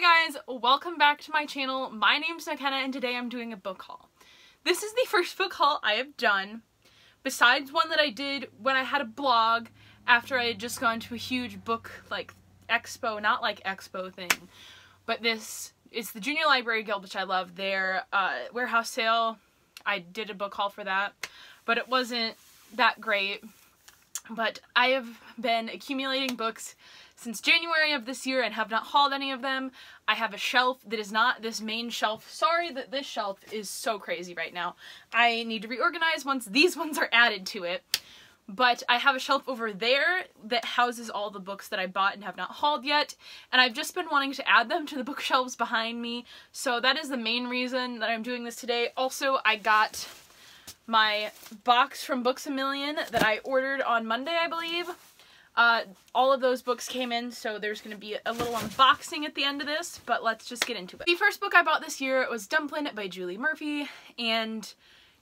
Hi guys, welcome back to my channel. My name's McKenna and today I'm doing a book haul. This is the first book haul I have done, besides one that I did when I had a blog after I had just gone to a huge book expo, not like expo thing, but this is the Junior Library Guild, which I love. Their warehouse sale, I did a book haul for that, but it wasn't that great. But I have been accumulating books since January of this year and have not hauled any of them. I have a shelf that is not this main shelf. Sorry that this shelf is so crazy right now. I need to reorganize once these ones are added to it. But I have a shelf over there that houses all the books that I bought and have not hauled yet. And I've just been wanting to add them to the bookshelves behind me. So that is the main reason that I'm doing this today. Also, I got my box from Books A Million that I ordered on Monday, I believe. All of those books came in, so there's going to be a little unboxing at the end of this, but let's just get into it. The first book I bought this year was Dumplin' by Julie Murphy, and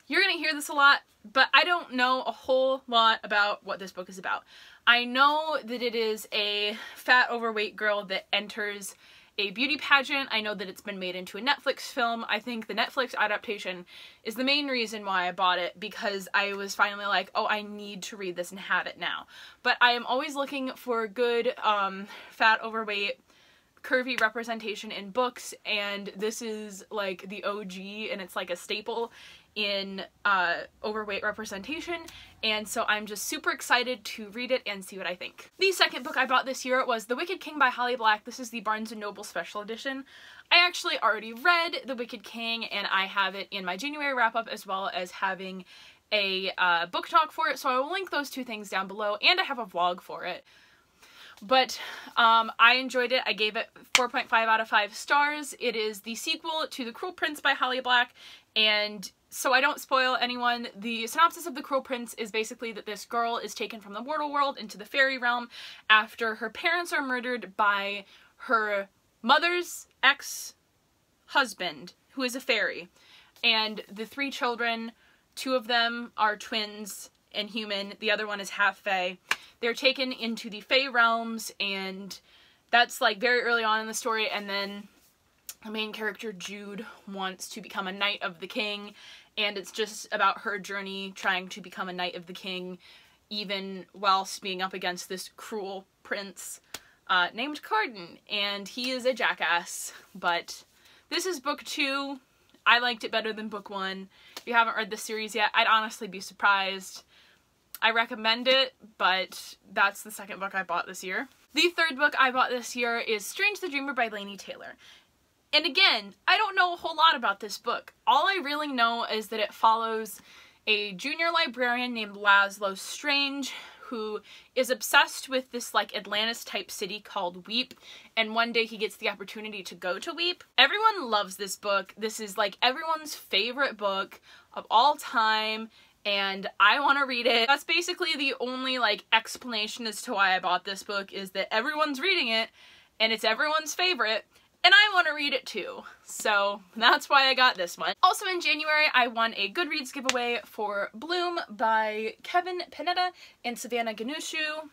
you're going to hear this a lot, but I don't know a whole lot about what this book is about. I know that it is a fat, overweight girl that enters a beauty pageant. I know that it's been made into a Netflix film. I think the Netflix adaptation is the main reason why I bought it, because I was finally like, oh, I need to read this and have it now. But I am always looking for good fat, overweight, curvy representation in books, and this is like the OG, and it's like a staple in overweight representation, and so I'm just super excited to read it and see what I think. The second book I bought this year was The Wicked King by Holly Black. This is the Barnes & Noble special edition. I actually already read The Wicked King, and I have it in my January wrap-up, as well as having a book talk for it, so I will link those two things down below, and I have a vlog for it. But I enjoyed it. I gave it 4.5 out of 5 stars. It is the sequel to The Cruel Prince by Holly Black, and so I don't spoil anyone. The synopsis of The Cruel Prince is basically that this girl is taken from the mortal world into the fairy realm after her parents are murdered by her mother's ex-husband, who is a fairy. And the 3 children, 2 of them are twins and human, the other one is half fae. They're taken into the fae realms, and that's like very early on in the story, and then the main character, Jude, wants to become a Knight of the King, and it's just about her journey trying to become a Knight of the King, even whilst being up against this cruel prince named Carden, and he is a jackass. But this is book 2. I liked it better than book 1. If you haven't read the series yet, I'd honestly be surprised. I recommend it, but that's the second book I bought this year. The third book I bought this year is Strange the Dreamer by Laini Taylor. And again, I don't know a whole lot about this book. All I really know is that it follows a junior librarian named Laszlo Strange, who is obsessed with this like Atlantis type city called Weep, and one day he gets the opportunity to go to Weep. Everyone loves this book. This is like everyone's favorite book of all time, and I want to read it. That's basically the only like explanation as to why I bought this book, is that everyone's reading it and it's everyone's favorite, and I want to read it too. So that's why I got this one. Also in January, I won a Goodreads giveaway for Bloom by Kevin Panetta and Savannah Ganushu.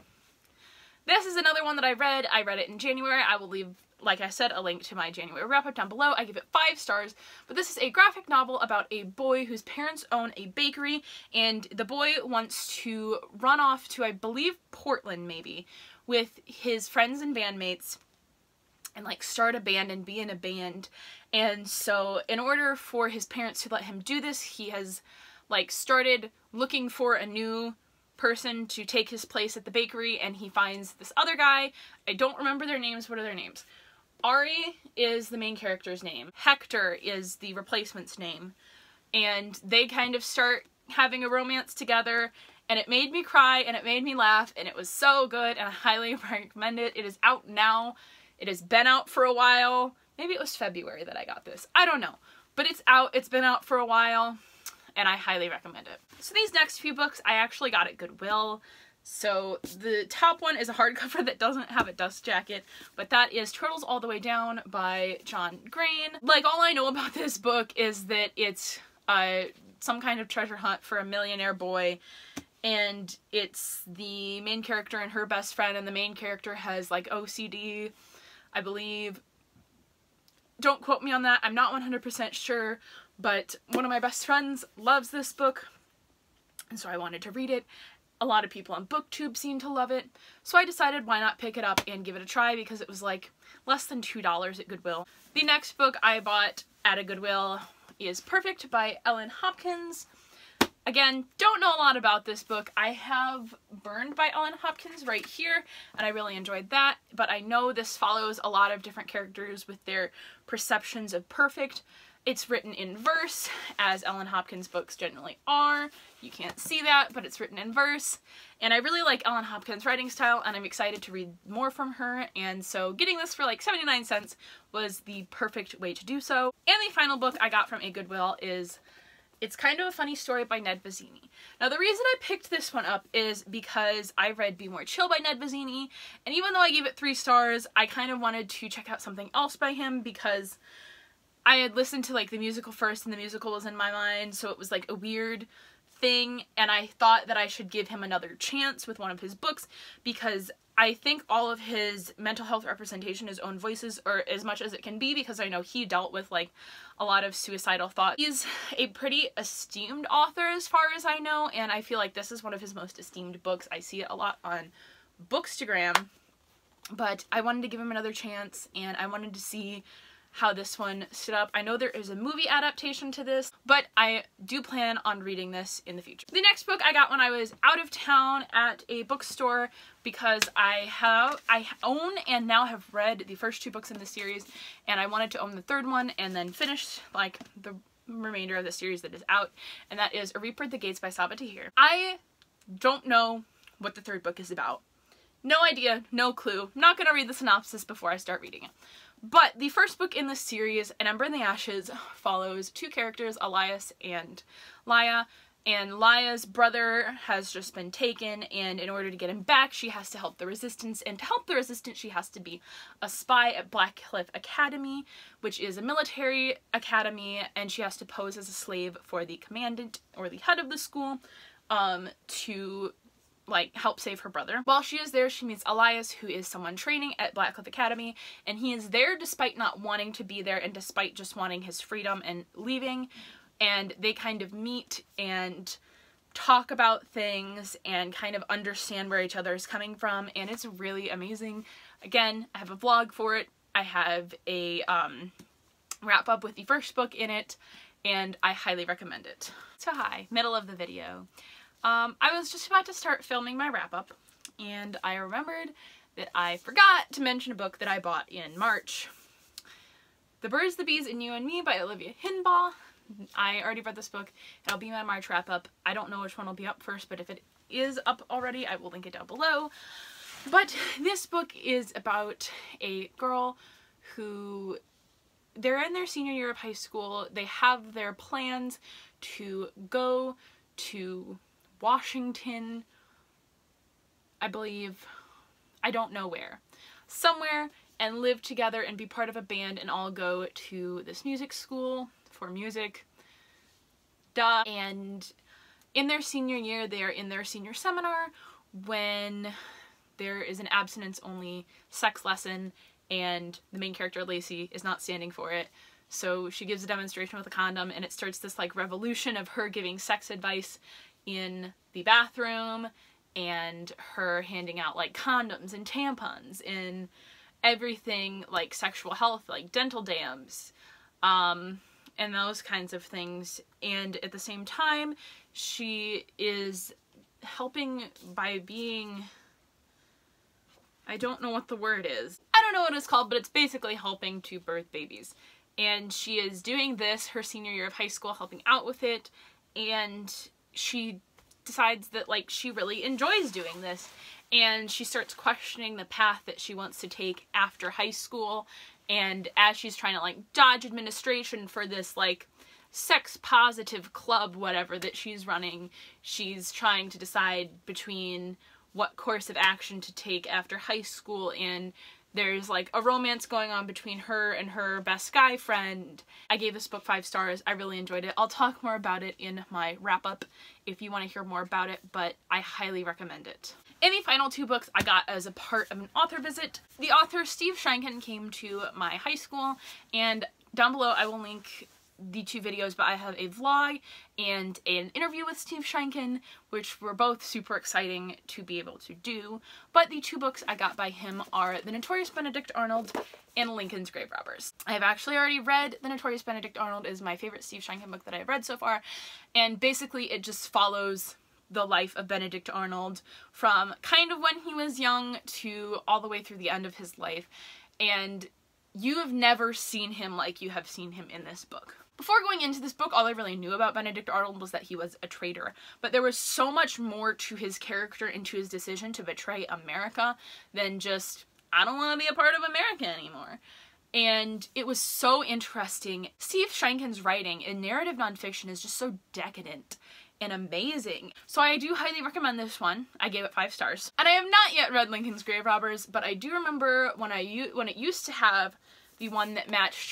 This is another one that I read. I read it in January. I will leave, like I said, a link to my January wrap-up down below. I give it 5 stars, but this is a graphic novel about a boy whose parents own a bakery, and the boy wants to run off to, I believe, Portland maybe, with his friends and bandmates, and like start a band and be in a band. And so in order for his parents to let him do this, he has like started looking for a new person to take his place at the bakery, and he finds this other guy. I don't remember their names. What are their names? Ari is the main character's name. Hector is the replacement's name. And they kind of start having a romance together, and it made me cry and it made me laugh, and it was so good, and I highly recommend it. It is out now. It has been out for a while. Maybe it was February that I got this. I don't know. But it's out. It's been out for a while, and I highly recommend it. So these next few books I actually got at Goodwill. So the top one is a hardcover that doesn't have a dust jacket, but that is Turtles All the Way Down by John Green. Like, all I know about this book is that it's some kind of treasure hunt for a millionaire boy, and it's the main character and her best friend, and the main character has like OCD, I believe, Don't quote me on that. I'm not 100% sure, but one of my best friends loves this book, and so I wanted to read it. A lot of people on BookTube seem to love it, so I decided why not pick it up and give it a try, because it was like less than $2 at Goodwill. The next book I bought at a Goodwill is Perfect by Ellen Hopkins. Again, don't know a lot about this book. I have Burned by Ellen Hopkins right here, and I really enjoyed that, but I know this follows a lot of different characters with their perceptions of perfect. It's written in verse, as Ellen Hopkins books generally are. You can't see that, but it's written in verse. And I really like Ellen Hopkins' writing style, and I'm excited to read more from her, and so getting this for like 79 cents was the perfect way to do so. And the final book I got from a Goodwill is It's Kind of a Funny Story by Ned Vizzini. Now, the reason I picked this one up is because I read Be More Chill by Ned Vizzini, and even though I gave it 3 stars, I kind of wanted to check out something else by him, because I had listened to like the musical first, and the musical was in my mind, so it was like a weird thing, and I thought that I should give him another chance with one of his books, because I think all of his mental health representation, his own voices, are as much as it can be, because I know he dealt with like a lot of suicidal thoughts. He's a pretty esteemed author as far as I know, and I feel like this is one of his most esteemed books. I see it a lot on Bookstagram, but I wanted to give him another chance, and I wanted to see how this one stood up. I know there is a movie adaptation to this, but I do plan on reading this in the future. The next book I got when I was out of town at a bookstore, because I own and now have read the first 2 books in the series, and I wanted to own the 3rd one and then finish like the remainder of the series that is out, and that is A Reaper at the Gates by Sabaa Tahir. I don't know what the 3rd book is about. No idea, no clue. I'm not gonna read the synopsis before I start reading it. But the first book in this series, An Ember in the Ashes, follows 2 characters, Elias and Laia. And Laia's brother has just been taken, and in order to get him back, she has to help the resistance. And to help the resistance, she has to be a spy at Blackcliff Academy, which is a military academy, and she has to pose as a slave for the commandant, or the head of the school, to like help save her brother. While she is there, she meets Elias, who is someone training at Blackcliff Academy, and he is there despite not wanting to be there and despite just wanting his freedom and leaving. And they kind of meet and talk about things and kind of understand where each other is coming from, and it's really amazing. Again, I have a vlog for it. I have a wrap up with the first book in it, and I highly recommend it. So hi, middle of the video. I was just about to start filming my wrap-up, and I remembered that I forgot to mention a book that I bought in March. The Birds, the Bees, and You and Me by Olivia Hindbaugh. I already read this book. It'll be my March wrap-up. I don't know which one will be up first, but if it is up already, I will link it down below. But this book is about a girl who, they're in their senior year of high school. They have their plans to go to Washington, I believe, I don't know where, somewhere, and live together and be part of a band and all go to this music school for music. Duh. And in their senior year, they are in their senior seminar when there is an abstinence-only sex lesson, and the main character, Lacey, is not standing for it. So she gives a demonstration with a condom, and it starts this like revolution of her giving sex advice in the bathroom, and her handing out like condoms and tampons and everything like sexual health, like dental dams, and those kinds of things. And at the same time, she is helping by being, I don't know what the word is. I don't know what it's called, but it's basically helping to birth babies. And she is doing this her senior year of high school, helping out with it, and she decides that like she really enjoys doing this, and she starts questioning the path that she wants to take after high school. And as she's trying to like dodge administration for this like sex positive club, whatever, that she's running, she's trying to decide between what course of action to take after high school, and there's like a romance going on between her and her best guy friend. I gave this book 5 stars. I really enjoyed it. I'll talk more about it in my wrap-up if you want to hear more about it, but I highly recommend it. And the final two books I got as a part of an author visit. The author Steve Sheinkin came to my high school, and down below I will link the two videos, but I have a vlog and an interview with Steve Sheinkin, which were both super exciting to be able to do. But the two books I got by him are The Notorious Benedict Arnold and Lincoln's Grave Robbers. I have actually already read The Notorious Benedict Arnold. It is my favorite Steve Sheinkin book that I've read so far, and basically it just follows the life of Benedict Arnold from kind of when he was young to all the way through the end of his life, and you have never seen him like you have seen him in this book. Before going into this book, all I really knew about Benedict Arnold was that he was a traitor, but there was so much more to his character and to his decision to betray America than just, I don't want to be a part of America anymore. And it was so interesting. Steve Sheinkin's writing in narrative nonfiction is just so decadent and amazing. So I do highly recommend this one. I gave it 5 stars. And I have not yet read Lincoln's Grave Robbers, but I do remember when it used to have the one that matched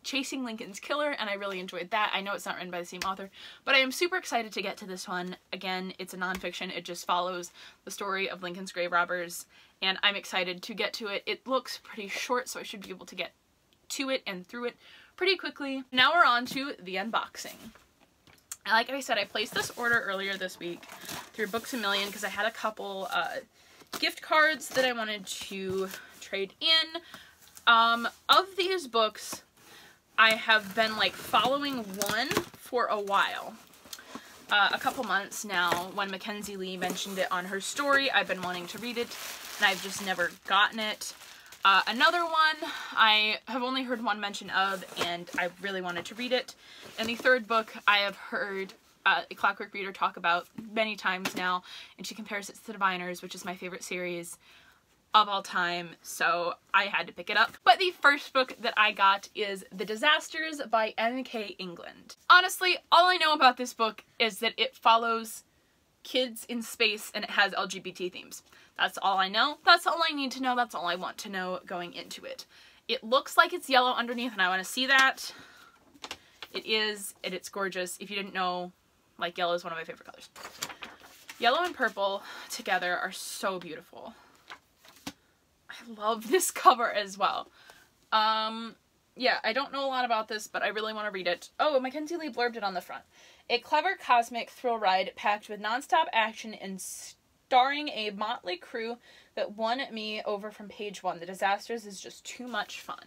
Chasing Lincoln's Killer, and I really enjoyed that. I know it's not written by the same author, but I am super excited to get to this one. Again, it's a nonfiction. It just follows the story of Lincoln's Grave Robbers, and I'm excited to get to it. It looks pretty short, so I should be able to get to it and through it pretty quickly. Now we're on to the unboxing. Like I said, I placed this order earlier this week through Books A Million because I had a couple gift cards that I wanted to trade in. Of these books, I have been like following one for a while. A couple months now. When Mackenzie Lee mentioned it on her story, I've been wanting to read it, and I've just never gotten it. Another one I have only heard one mention of, and I really wanted to read it. And the third book I have heard a Clockwork Reader talk about many times now, and she compares it to The Diviners, which is my favorite series of all time, so I had to pick it up. But the first book that I got is The Disasters by N.K. England. Honestly, all I know about this book is that it follows kids in space and it has LGBT themes. That's all I know. That's all I need to know. That's all I want to know going into it. It looks like it's yellow underneath, and I want to see that. It is, and it's gorgeous. If you didn't know, like, yellow is one of my favorite colors. Yellow and purple together are so beautiful. I love this cover as well. Yeah, I don't know a lot about this, but I really want to read it. Oh, Mackenzie Lee blurbed it on the front. A clever cosmic thrill ride packed with nonstop action and starring a motley crew that won me over from page 1. The Disasters is just too much fun.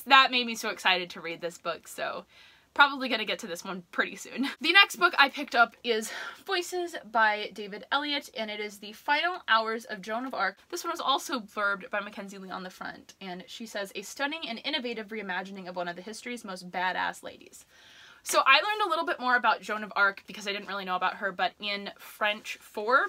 That made me so excited to read this book, so probably gonna get to this one pretty soon. The next book I picked up is Voices by David Elliott, and it is the final hours of Joan of Arc. This one was also blurbed by Mackenzie Lee on the front, and she says, a stunning and innovative reimagining of one of the history's most badass ladies. So I learned a little bit more about Joan of Arc because I didn't really know about her, but in French 4,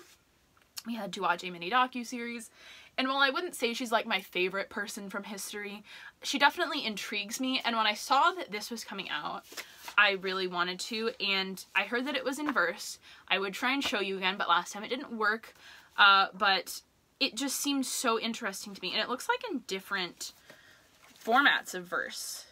we had to watch a mini docu-series, and while I wouldn't say she's like my favorite person from history, she definitely intrigues me, and when I saw that this was coming out, I really wanted to, and I heard that it was in verse. I would try and show you again, but last time it didn't work, but it just seemed so interesting to me, and it looks like in different formats of verse.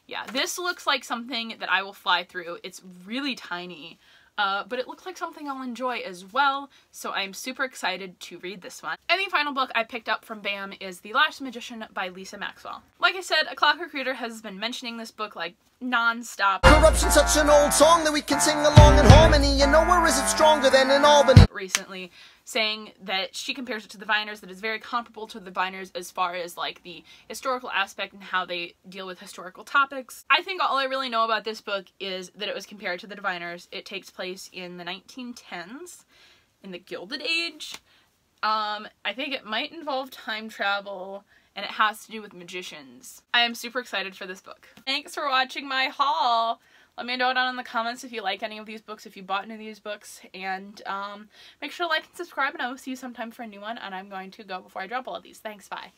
Yeah, this looks like something that I will fly through. It's really tiny. But it looks like something I'll enjoy as well, so I'm super excited to read this one. And the final book I picked up from BAM is The Last Magician by Lisa Maxwell. Like I said, A Clockwork Reader has been mentioning this book like non-stop. Corruption's such an old song that we can sing along in harmony, and nowhere is it stronger than in Albany. Recently, saying that she compares it to The Diviners, that it's very comparable to The Diviners as far as like the historical aspect and how they deal with historical topics. I think all I really know about this book is that it was compared to The Diviners. It takes place in the 1910s, in the Gilded Age. I think it might involve time travel, and it has to do with magicians. I am super excited for this book. Thanks for watching my haul. Let me know down in the comments if you like any of these books, if you bought any of these books, and make sure to like and subscribe, and I will see you sometime for a new one, and I'm going to go before I drop all of these. Thanks, bye.